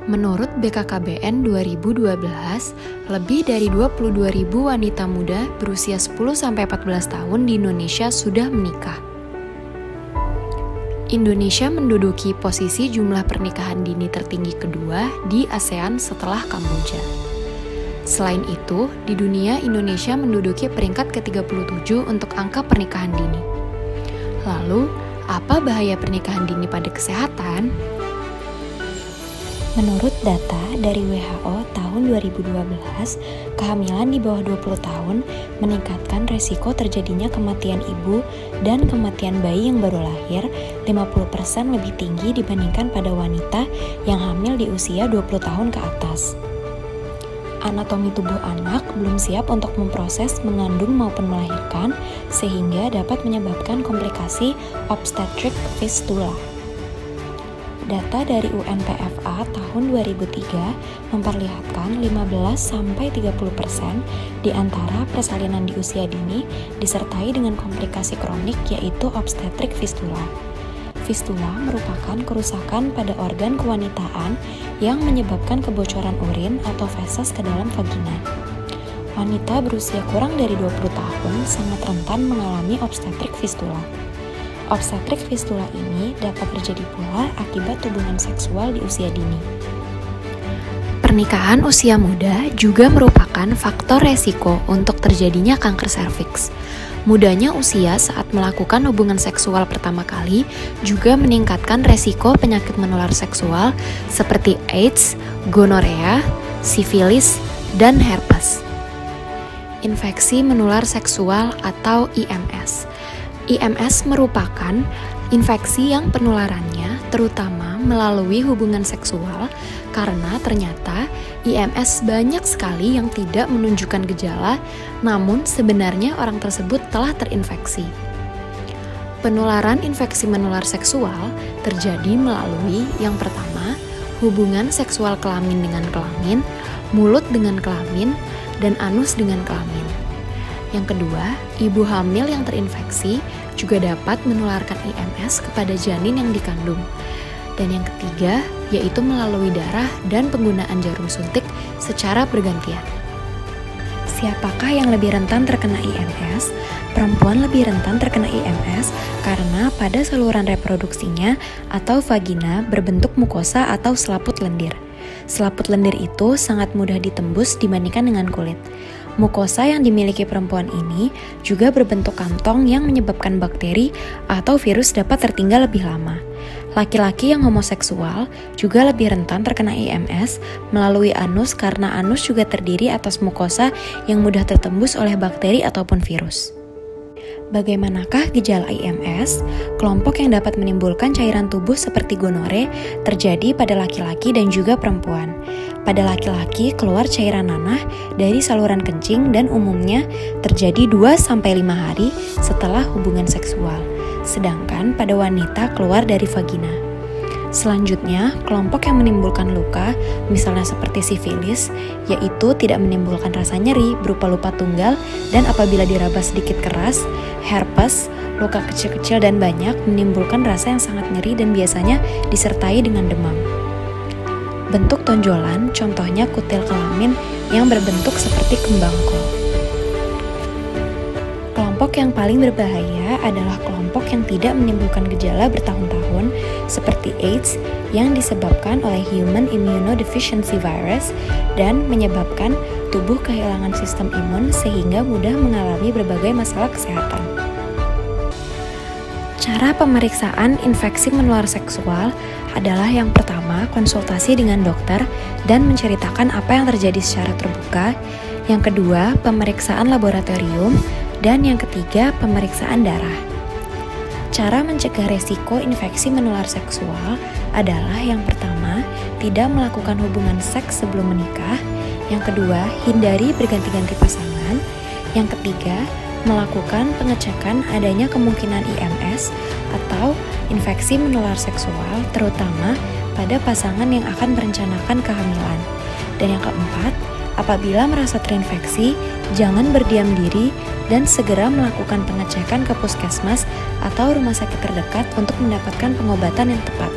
Menurut BKKBN 2012, lebih dari 22.000 wanita muda berusia 10-14 tahun di Indonesia sudah menikah. Indonesia menduduki posisi jumlah pernikahan dini tertinggi kedua di ASEAN setelah Kamboja. Selain itu, di dunia Indonesia menduduki peringkat ke-37 untuk angka pernikahan dini. Lalu, apa bahaya pernikahan dini pada kesehatan? Menurut data dari WHO tahun 2012, kehamilan di bawah 20 tahun meningkatkan resiko terjadinya kematian ibu dan kematian bayi yang baru lahir 50% lebih tinggi dibandingkan pada wanita yang hamil di usia 20 tahun ke atas. Anatomi tubuh anak belum siap untuk memproses mengandung maupun melahirkan sehingga dapat menyebabkan komplikasi obstetrik fistula. Data dari UNPFA tahun 2003 memperlihatkan 15-30% di antara persalinan di usia dini disertai dengan komplikasi kronik yaitu obstetrik fistula. Fistula merupakan kerusakan pada organ kewanitaan yang menyebabkan kebocoran urin atau feses ke dalam vagina. Wanita berusia kurang dari 20 tahun sangat rentan mengalami obstetrik fistula. Obstetrik fistula ini dapat terjadi pula akibat hubungan seksual di usia dini. Pernikahan usia muda juga merupakan faktor resiko untuk terjadinya kanker serviks. Mudanya usia saat melakukan hubungan seksual pertama kali juga meningkatkan resiko penyakit menular seksual seperti AIDS, gonorea, sifilis, dan herpes. Infeksi menular seksual atau IMS. IMS merupakan infeksi yang penularannya terutama melalui hubungan seksual karena ternyata IMS banyak sekali yang tidak menunjukkan gejala namun sebenarnya orang tersebut telah terinfeksi. Penularan infeksi menular seksual terjadi melalui yang pertama, hubungan seksual kelamin dengan kelamin, mulut dengan kelamin, dan anus dengan kelamin. Yang kedua, ibu hamil yang terinfeksi juga dapat menularkan IMS kepada janin yang dikandung. Dan yang ketiga, yaitu melalui darah dan penggunaan jarum suntik secara bergantian. Siapakah yang lebih rentan terkena IMS? Perempuan lebih rentan terkena IMS karena pada saluran reproduksinya atau vagina berbentuk mukosa atau selaput lendir. Selaput lendir itu sangat mudah ditembus dibandingkan dengan kulit. Mukosa yang dimiliki perempuan ini juga berbentuk kantong yang menyebabkan bakteri atau virus dapat tertinggal lebih lama. Laki-laki yang homoseksual juga lebih rentan terkena IMS melalui anus karena anus juga terdiri atas mukosa yang mudah tertembus oleh bakteri ataupun virus. Bagaimanakah gejala IMS? Kelompok yang dapat menimbulkan cairan tubuh seperti gonore terjadi pada laki-laki dan juga perempuan. Pada laki-laki keluar cairan nanah dari saluran kencing dan umumnya terjadi 2-5 hari setelah hubungan seksual. Sedangkan pada wanita keluar dari vagina. Selanjutnya, kelompok yang menimbulkan luka, misalnya seperti sifilis, yaitu tidak menimbulkan rasa nyeri berupa luka tunggal dan apabila diraba sedikit keras, herpes, luka kecil-kecil dan banyak menimbulkan rasa yang sangat nyeri dan biasanya disertai dengan demam. Bentuk tonjolan, contohnya kutil kelamin yang berbentuk seperti kembang kol. Kelompok yang paling berbahaya adalah kelompok yang tidak menimbulkan gejala bertahun-tahun seperti AIDS yang disebabkan oleh Human Immunodeficiency Virus dan menyebabkan tubuh kehilangan sistem imun sehingga mudah mengalami berbagai masalah kesehatan. Cara pemeriksaan infeksi menular seksual adalah yang pertama konsultasi dengan dokter dan menceritakan apa yang terjadi secara terbuka. Yang kedua, pemeriksaan laboratorium. Dan yang ketiga, pemeriksaan darah. Cara mencegah resiko infeksi menular seksual adalah yang pertama, tidak melakukan hubungan seks sebelum menikah. Yang kedua, hindari berganti-ganti pasangan. Yang ketiga, melakukan pengecekan adanya kemungkinan IMS atau infeksi menular seksual, terutama pada pasangan yang akan merencanakan kehamilan. Dan yang keempat, apabila merasa terinfeksi, jangan berdiam diri dan segera melakukan pengecekan ke puskesmas atau rumah sakit terdekat untuk mendapatkan pengobatan yang tepat.